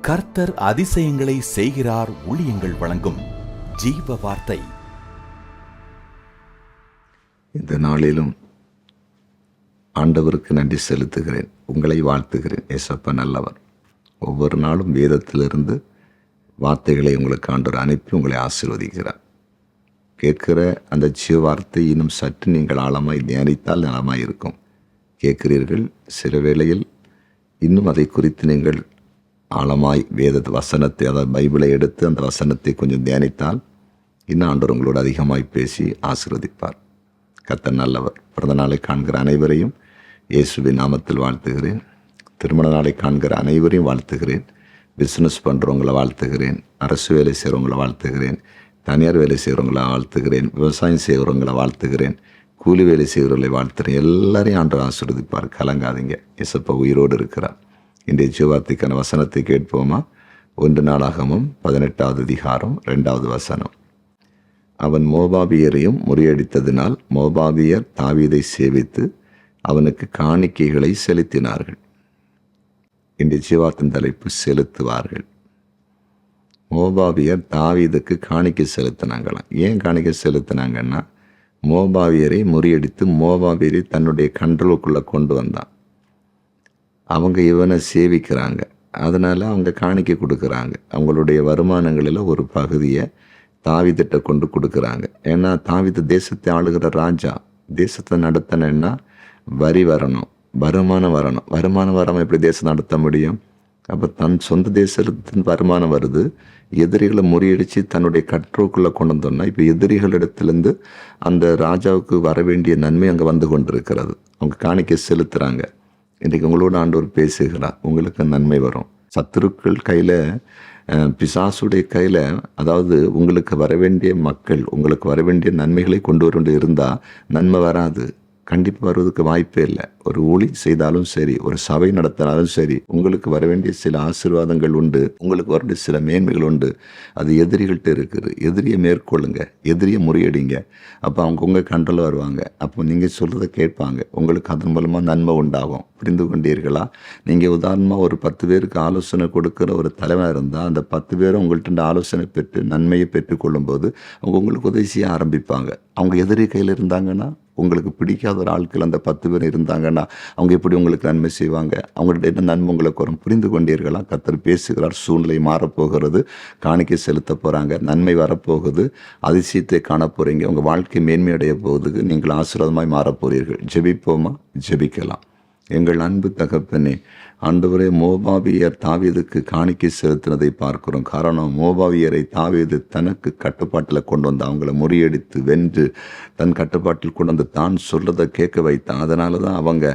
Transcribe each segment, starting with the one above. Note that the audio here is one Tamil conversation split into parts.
கர்த்தர் அதிசயங்களை செய்கிறார். ஊழியங்கள் வழங்கும் ஜீவ வார்த்தை. இந்த நாளிலும் ஆண்டவருக்கு நன்றி செலுத்துகிறேன். உங்களை வாழ்த்துகிறேன். ஏசப்பா நல்லவர். ஒவ்வொரு நாளும் வேதத்திலிருந்து வார்த்தைகளை உங்களுக்கு ஆண்டவர் அனுப்பி உங்களை ஆசீர்வதிக்கிறார். கேட்கிற அந்த ஜீவ வார்த்தை இன்னும் சற்று நீங்கள் ஆழமாய் தியானித்தால் நலமாய் இருக்கும். கேட்கிறீர்கள், சில வேளையில் இன்னும் அதை குறித்து நீங்கள் ஆழமாய் வேத வசனத்தை, அதாவது பைபிளை எடுத்து அந்த வசனத்தை கொஞ்சம் தியானித்தால் இன்னும் ஆண்டவர் உங்களோடு அதிகமாய் பேசி ஆசீர்வதிப்பார். கர்த்தர் நல்லவர். பிறந்த நாளை காண்கிற அனைவரையும் இயேசுவின் நாமத்தில் வாழ்த்துகிறேன். திருமண நாளை காண்கிற அனைவரையும் வாழ்த்துகிறேன். பிஸ்னஸ் பண்ணுறவங்களை வாழ்த்துகிறேன். அரசு வேலை செய்கிறவங்களை வாழ்த்துகிறேன். தனியார் வேலை செய்கிறவங்களை வாழ்த்துகிறேன். விவசாயம் செய்கிறவங்களை வாழ்த்துகிறேன். கூலி வேலை செய்கிறவர்களை வாழ்த்துகிறேன். எல்லாரையும் ஆண்டவர் ஆசீர்வதிப்பார். கலங்காதீங்க. இயேசப்பா உயிரோடு இருக்கிறார். இன்றைய ஜீவார்த்தைக்கான வசனத்தை கேட்போமா? 1 நாளாகமம் 18வது அதிகாரம் 2வது வசனம். அவன் மோபாபியரையும் முறியடித்ததினால் மோபாபியர் தாவீதை சேவித்து அவனுக்கு காணிக்கைகளை செலுத்தினார்கள். இன்றைய ஜீவார்த்தின் தலைப்பு செலுத்துவார்கள். மோபாபியர் தாவீதுக்கு காணிக்கை செலுத்தினாங்களாம். ஏன் காணிக்கை செலுத்தினாங்கன்னா, மோபாபியரை முறியடித்து மோபாபியரை தன்னுடைய கண்ட்ரோலுக்குள்ளே கொண்டு வந்தான். அவங்க இவனை சேவிக்கிறாங்க. அதனால் அவங்க காணிக்கை கொடுக்குறாங்க. அவங்களுடைய வருமானங்களில் ஒரு பகுதியை தாவீதிட்ட கொண்டு கொடுக்குறாங்க. ஏன்னா தாவீது தேசத்தை ஆளுகிற ராஜா. தேசத்தை நடத்தணுன்னா வரி வரணும், வருமானம் வரணும். வருமானம் வராமல் எப்படி தேசம் நடத்த முடியும்? அப்போ தன் சொந்த தேசத்தின் வருமானம் வருது, எதிரிகளை முறியடித்து தன்னுடைய கண்ட்ரோலுக்குள்ளே கொண்டு வந்தோம்னா இப்போ எதிரிகளிடத்துலேருந்து அந்த ராஜாவுக்கு வர வேண்டிய நன்மை அங்கே வந்து கொண்டிருக்கிறது. அவங்க காணிக்கை செலுத்துகிறாங்க. இன்றைக்கு உங்களோட ஆண்டவர் பேசுகிறார். உங்களுக்கு நன்மை வரும். சத்துருக்கள் கையில், பிசாசுடைய கையில், அதாவது உங்களுக்கு வர வேண்டிய மக்கள், உங்களுக்கு வர வேண்டிய நன்மைகளை கொண்டு வர வேண்டிய இருந்தால் நன்மை வராது. கண்டிப்பாக வருவதற்கு வாய்ப்பே இல்லை. ஒரு ஊழி செய்தாலும் சரி, ஒரு சபை நடத்தினாலும் சரி, உங்களுக்கு வர வேண்டிய சில ஆசீர்வாதங்கள் உண்டு, உங்களுக்கு வர வேண்டிய சில மேன்மைகள் உண்டு. அது எதிரிகள்கிட்ட இருக்குது. எதிரியை மேற்கொள்ளுங்க, எதிரியை முறியடிங்க. அப்போ அவங்க உங்கள் கண்ட்ரோல் வருவாங்க. அப்போ நீங்கள் சொல்கிறத கேட்பாங்க. உங்களுக்கு அதன் மூலமாக நன்மை உண்டாகும். புரிந்து கொண்டீர்களா? நீங்கள் உதாரணமாக ஒரு 10 பேருக்கு ஆலோசனை கொடுக்குற ஒரு தலைவர் இருந்தால், அந்த 10 பேரும் உங்கள்கிட்ட ஆலோசனை பெற்று நன்மையை பெற்றுக்கொள்ளும்போது அவங்க உங்களுக்கு உதவி செய்ய ஆரம்பிப்பாங்க. அவங்க எதிரி கையில் இருந்தாங்கன்னா, உங்களுக்கு பிடிக்காத ஒரு ஆட்கள் அந்த 10 பேர் இருந்தாங்கன்னா அவங்க எப்படி உங்களுக்கு நன்மை செய்வாங்க? அவங்கள்ட்ட என்ன நன்மை உங்களுக்கு வரும்? புரிந்து கொண்டீர்களா? கர்த்தர் பேசுகிறார். சூழ்நிலை மாறப்போகிறது. காணிக்கை செலுத்த போகிறாங்க. நன்மை வரப்போகுது. அதிசயத்தை காண போகிறீங்க. உங்கள் வாழ்க்கை மேன்மையடைய போகுது. நீங்கள் ஆசீர்வாதமாய் மாறப்போகிறீர்கள். ஜெபிப்போமா? ஜெபிக்கலாம். எங்கள் அன்பு தகப்பனே, ஆண்டவரே, மோபாபியர் தாவீதுக்கு காணிக்கை செலுத்தினதை பார்க்கிறோம். காரணம், மோபாபியரை தாவீது தனக்கு கட்டுப்பாட்டில் கொண்டு வந்து அவங்கள முறியடித்து வென்று தன் கட்டுப்பாட்டில் கொண்டு வந்து தான் சொல்றதை கேட்க வைத்தான். அதனால தான் அவங்க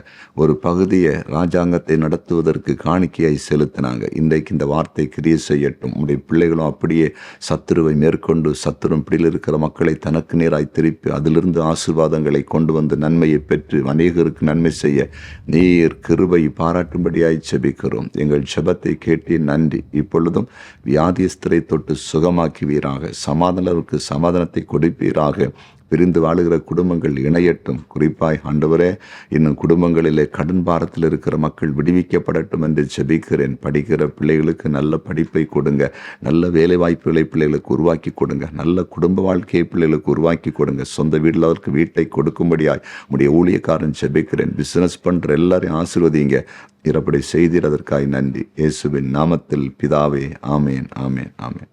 ஒரு பகுதியை, ராஜாங்கத்தை நடத்துவதற்கு காணிக்கையை செலுத்தினாங்க. இன்றைக்கு இந்த வார்த்தை கிரியை செய்யட்டும். உடைய பிள்ளைகளும் அப்படியே சத்துருவை மேற்கொண்டு சத்துரும் பிடியில் இருக்கிற மக்களை தனக்கு நேராய் திருப்பி அதிலிருந்து ஆசீர்வாதங்களை கொண்டு வந்து நன்மையை பெற்று அநேகருக்கு நன்மை செய்ய நீர் கிருபை பாராட்டும்படியாய் ஜெபிக்கிறோம். எங்கள் ஜெபத்தை கேட்டு நன்றி. இப்பொழுதும் வியாதிஸ்தரை தொட்டு சுகமாக்குவீராக. சமாதானருக்கு சமாதானத்தை கொடுப்பீராக. பிரிந்து வாழுகிற குடும்பங்கள் இணையட்டும். குறிப்பாய் ஆண்டவரே, இன்னும் குடும்பங்களிலே கடன் பாரத்தில் இருக்கிற மக்கள் விடுவிக்கப்படட்டும் என்று ஜெபிக்கிறேன். படிக்கிற பிள்ளைகளுக்கு நல்ல படிப்பை கொடுங்க. நல்ல வேலை வாய்ப்புகளை பிள்ளைகளுக்கு உருவாக்கி கொடுங்க. நல்ல குடும்ப வாழ்க்கையை பிள்ளைகளுக்கு உருவாக்கி கொடுங்க. சொந்த வீட்டில் அவருக்கு வீட்டை கொடுக்கும்படியாய் உடைய ஊழியக்காரன் ஜெபிக்கிறேன். பிஸ்னஸ் பண்ணுற எல்லாரையும் ஆசீர்வதிங்க. இறப்படி செய்தீர். அதற்காய் நன்றி. இயேசுவின் நாமத்தில் பிதாவே. ஆமேன், ஆமேன், ஆமேன்.